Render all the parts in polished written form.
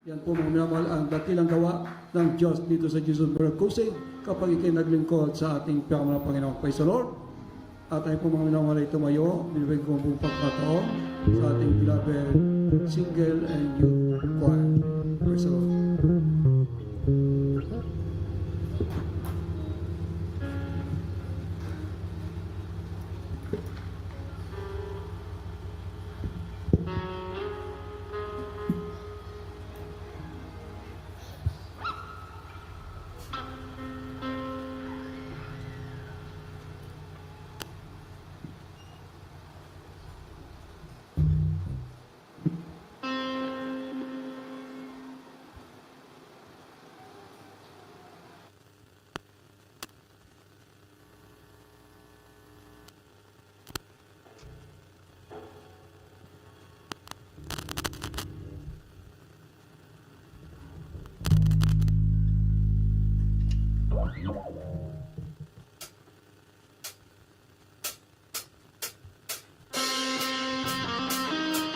Yan po mga minamahal ang dakilang gawa ng Diyos dito sa Jesus Burg Crusade kapag ikay naglingkod sa ating piyamang Panginoon. Praise the Lord. At tayo po mga minamahal ay tumayo, binibig ko pong pagkataon sa ating beloved single and youth choir. Praise the Lord.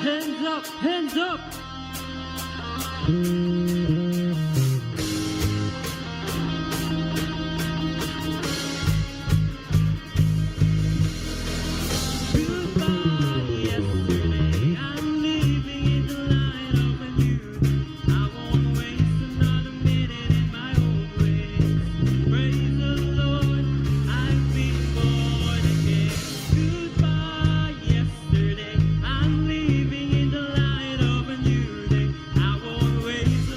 Hands up, hands up. Goodbye, yesterday. I'm leaving in the light of a new day. I won't waste another minute in my old ways. Praise the Lord, I've been born again. Goodbye, yesterday. I'm leaving in the light of a new day. I won't waste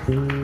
Thank